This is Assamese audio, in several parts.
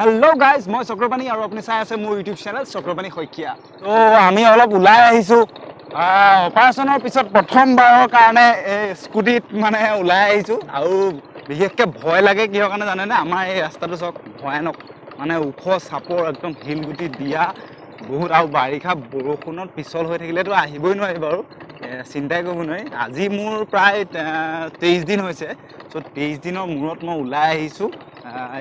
Hello guys, মই Chakrapani আৰু আপুনি চাই আছে মোৰ YouTube চেনেল Chakrapani সৈকিয়া। তো আমি অলপ ওলাই আহিছো অপাৰেশনৰ পিছত প্ৰথমবাৰৰ কাৰণে স্কুটিত মানে ওলাই আহিছো আৰু বিশেষকৈ ভয় লাগে কিহৰ কাৰণে জানে না আমাৰ এই ৰাস্তাটো সব ভয়ানক মানে ওখ চাপৰ একদম হিলগুটি দিয়া বহুত আৰু বাৰিষা বৰষুণত পিছল হৈ থাকিলেতো আহিবই নোৱাৰি বাৰু চিন্তাই কৰিব নোৱাৰি আজি মোৰ প্ৰায় 23 দিন হৈছে সো 23 দিনৰ মূৰত মই ওলাই আহিছো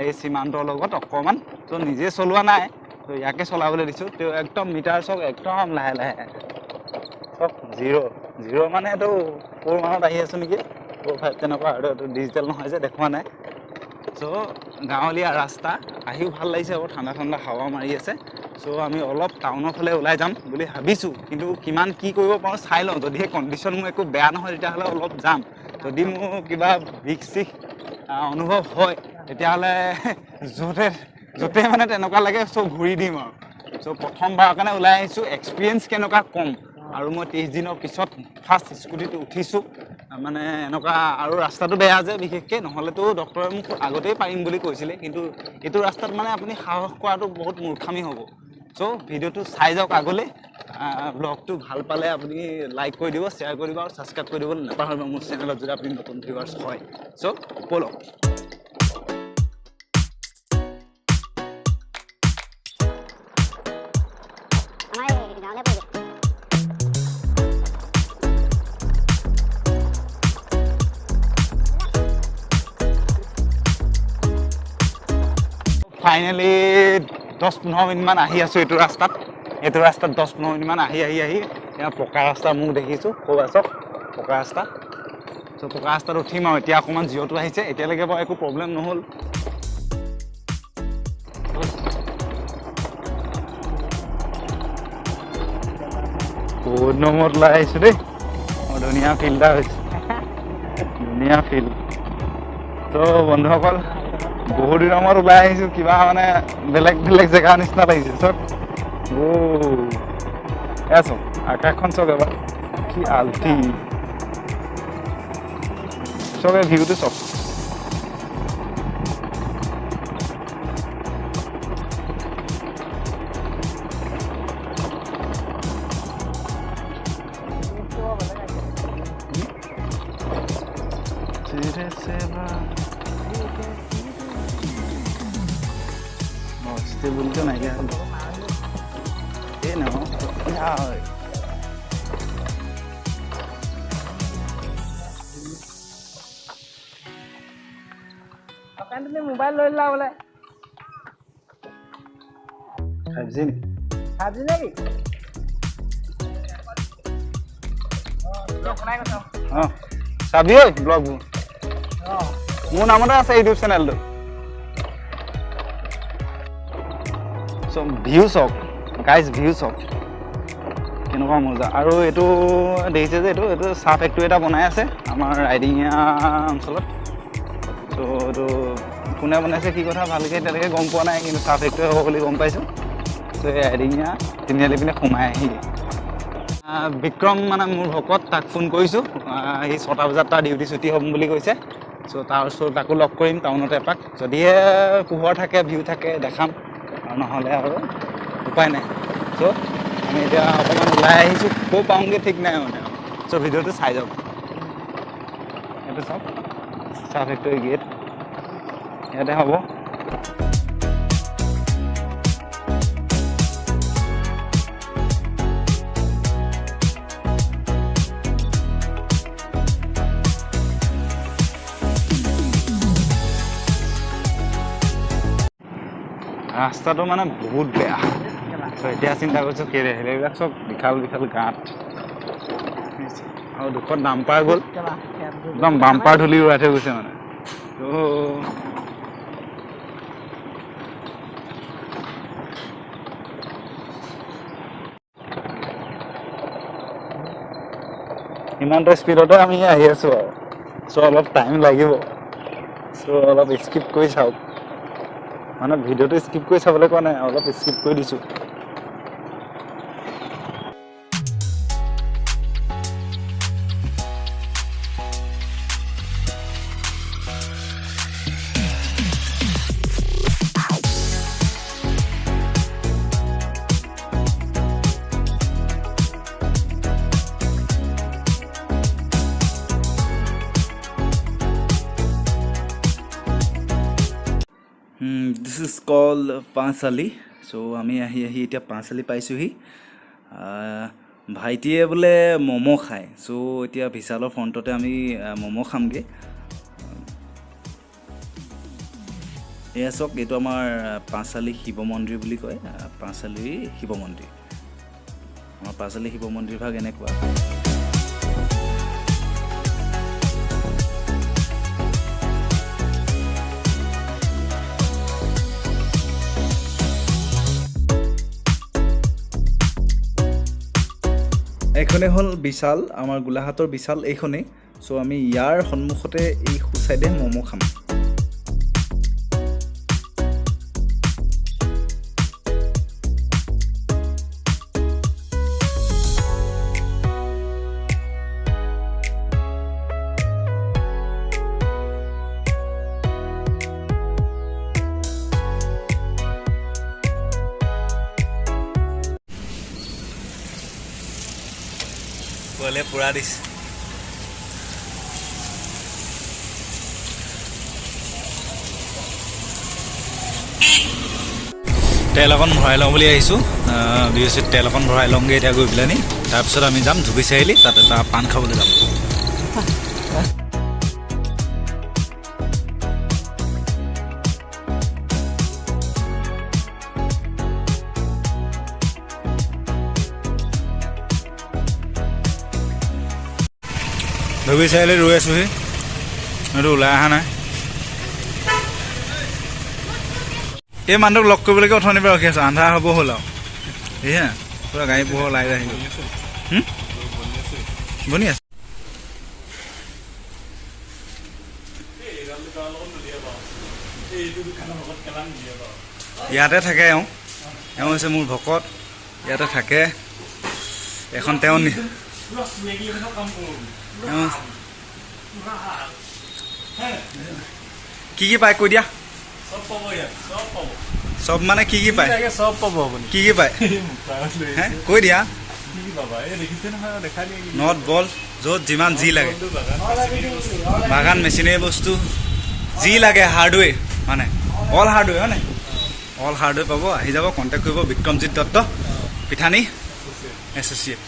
এই সীমান্তৰ লগত অকমান তো নিজে চলোৱা নাই তো ইয়াকে চলাবলৈ দিছো তো একদম মিটাৰ সব একদম লাহে লাহে সব জিৰ' মানে এটো 4 মানত আহি আছো নেকি 4 5 তেনেকুৱা আৰু ডিজিটেল নহয় যে দেখুৱা নাই সো গাঁৱলীয়া ৰাস্তা আহিও ভাল লাগিছে আৰু ঠাণ্ডা ঠাণ্ডা হাৱা মাৰি আছে সো আমি অলপ টাউনৰ ফালে ওলাই যাম বুলি ভাবিছো কিন্তু কিমান কি কৰিব পাৰো চাই লওঁ যদি কন্ডিশন মোৰ একো বেয়া নহয় তেতিয়াহ'লে অলপ যাম যদি মোৰ কিবা বিকসিক অনুভৱ হয় তেতিয়াহ'লে যতে মানে তেনেকুৱা লাগে সো ঘূৰি দিম আৰু সো প্ৰথমবাৰৰ কাৰণে ওলাই আহিছো এক্সপেৰিয়েন্স কেনেকুৱা কম আৰু মই 30 দিনৰ পিছত ফাৰ্ষ্ট স্কুটিত উঠিছো মানে এনেকুৱা আৰু ৰাস্তাটো বেয়া যে বিশেষকৈ নহ'লেতো ডক্টৰে মোক আগতেই পাৰিম বুলি কৈছিলে কিন্তু এইটো ৰাস্তাত মানে আপুনি সাহস কৰাটো বহুত মূৰ্খামি হ'ব সো ভিডিঅ'টো চাই যাওক আগলৈ ব্লগটো ভাল পালে আপুনি লাইক কৰি দিব শ্বেয়াৰ কৰিব আৰু সাবস্ক্ৰাইব কৰি দিব নাপাহৰিব মোৰ চেনেলত যদি আপুনি নতুন ভিউৱাৰ্ছ হয় সো বলক ফাইনালি 10-15 মিনিট মান আহি আছো এইটো ৰাস্তাত 10-15 মিনিট মান আহি এতিয়া পকা ৰাস্তা মোক দেখিছো কোৱাছক পকা ৰাস্তা সো পকা ৰাস্তাত উঠিম আৰু এতিয়া অকমান জিঅটো আহিছে এতিয়ালৈকে বাৰু একো প্ৰব্লেম নহল বহুত নম্বৰত ওলাই আহিছো দেই ধুনীয়া ফিল্ড হৈছে ধুনীয়া ফিল্ড তো বন্ধুসকল বহুত দিনৰ মূৰত ওলাই আহিছো কিবা মানে বেলেগ জেগা নিচিনা লাগিছে চব এছো আকাশখন চক এবাৰ কি আলটি চবে ভিউটো চক stable to nahi hai eh no yaar akan ni mobile loi la bole 5G nahi sabi oi blog মোৰ নামতে আছে ইউটিউব চেনেলটো so views of guys views of কেনেকুৱা মজা আৰু এইটো দেখিছে যে এইটো চাহ ফেক্টৰী এটা বনাই আছে আমাৰ ৰাইডিঙীয়া অঞ্চলত সো এইটো কোনে বনাইছে কি কথা ভালকৈ এতিয়ালৈকে গম পোৱা নাই কিন্তু চাহ ফেক্টৰী হ'ব বুলি গম পাইছোঁ সো এই ৰাইডিঙীয়া তিনিআলি পিনে সোমাই আহি বিক্ৰম মানে মোৰ ভকত তাক ফোন কৰিছোঁ সি 6টা বজাত তাৰ ডিউটি ছুটি হ'ম বুলি কৈছে সো তাৰ ওচৰত তাকো লগ কৰিম টাউনতে এপাক যদিহে পোহৰ থাকে ভিউ থাকে দেখাম আৰু নহ'লে আৰু উপায় নাই সো আমি এতিয়া অকণমান ওলাই আহিছোঁ ক'ৰ পাওঁগৈ ঠিক নাই মানে সো ভিডিঅ'টো চাই যাওক এইটো চাওক চাহ ফেক্টৰী গেট ইয়াতে হ'ব ৰাস্তাটো মানে বহুত বেয়া তো এতিয়া চিন্তা কৰিছোঁ কেলে এইবিলাক চব বিশাল গাঁত আৰু দুখন ডাম্পাৰ গ'ল একদম বাম্পাৰ ধূলি উৰাই থৈ গৈছে মানে তো ইমানটা স্পীডতে আমি আহি আছোঁ আৰু চ' অলপ টাইম লাগিব চ' অলপ স্কিপ কৰি চাওক মানে ভিডিঅ'টো স্কিপ কৰি চাবলৈ কোৱা নাই অলপ স্কিপ কৰি দিছোঁ This is called Pansali. So আমি আহি এতিয়া পাঁচআলি পাইছোহি ভাইটিয়ে বোলে মমো খায় সো এতিয়া বিশালৰ ফ্ৰণ্টতে আমি মমো খামগে এয়া চক এইটো আমাৰ পাঁচআলি শিৱ মন্দিৰ বুলি কয় পাঁচআলি শিৱ মন্দিৰ আমাৰ পাঁচআলি শিৱ মন্দিৰ ভাগ এনেকুৱা এইখনে হল বিশাল আমাৰ গোলাঘাটৰ বিশাল এইখনে সো আমি ইয়াৰ সন্মুখতে এই খুসাইডে মমো খাম বলে পুৰা দিছ তেল অকণ ভৰাই লওঁ বুলি আহিছোঁ বিএছিত তেল অকণ ভৰাই লওঁগৈ এতিয়া গৈ পেলাই নি তাৰপিছত আমি যাম ধুবি চাৰিআলি তাতে এটা পাণ খাবলৈ যাম ধুবি চাৰিআলি ৰৈ আছোঁহি এইটো ওলাই অহা নাই এই মানুহটোক লগ কৰিবলৈকে অথনিৰ পৰা ৰখি আছোঁ আন্ধাৰ হ'ব হ'ল আৰু সেয়া পুৰা গাড়ী পোহৰ ওলাই আহিব বনি আছে ইয়াতে থাকে এওঁ হৈছে মোৰ ভকত ইয়াতে থাকে এখন তেওঁ কি পায় কৈ দিয়া সব মানে কি পায় সব পাব কি পায় কৈ দিয়া নট বল য'ত যিমান যি লাগে বাগান মেচিনেৰী বস্তু যি লাগে হাৰ্ডৱেৰ মানে অল হাৰ্ডৱেৰ হয় নাই অল হাৰ্ডৱেৰ পাব আহি যাব কণ্টেক্ট কৰিব বিক্ৰমজিৎ দত্ত পিঠানী এছ'চিয়েট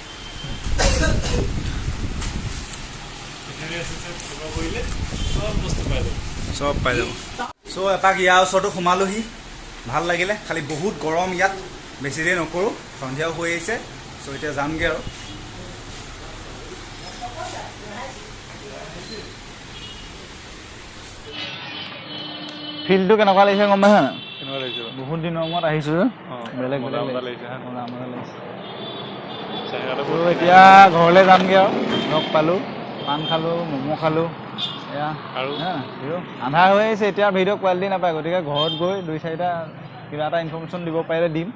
সব পাই যাব চ' এপাক ইয়াৰ ওচৰতো সোমালোহি ভাল লাগিলে খালি বহুত গৰম ইয়াত বেছি দেৰি নকৰোঁ সন্ধিয়াও হৈ আহিছে চ' এতিয়া যামগৈ আৰু ফিল্ডটো কেনেকুৱা লাগিছে গম পাইছা নাই বহুত দিনৰ মূৰত আহিছোঁ বেলেগ এতিয়া ঘৰলৈ যামগৈ আৰু লগ পালোঁ পাণ খালোঁ মমো খালোঁ এয়া আৰু আন্ধাৰ হৈ আহিছে এতিয়া ভিডিঅ' কোৱালিটি নাপায় গতিকে ঘৰত গৈ 2-4টা কিবা এটা ইনফৰ্মেশ্যন দিব পাৰিলে দিম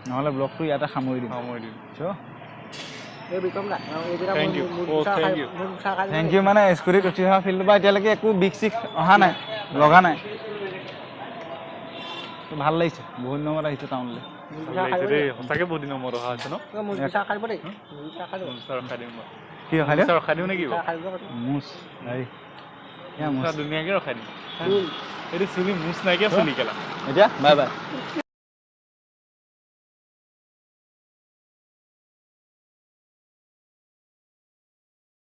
নহ'লে ব্লগটো ইয়াতে সামৰি দিম থেংক ইউ মানে স্কুটিত উঠি অহা ফিল্ডৰ পৰা এতিয়ালৈকে একো বিষ চিষ অহা নাই লগা নাই ভাল লাগিছে বহুত দিনৰ মূৰত আহিছোঁ টাউনলৈ সঁচাকৈ বহুত দিনৰ মূৰত অহা হৈছে ন কি ৰখাই দিওঁ নেকি মুচ ধুনীয়াকৈ ৰখাই দিম এইটো চুলি মুচ নাইকিয়া চুলি কেলা এতিয়া বাই বাই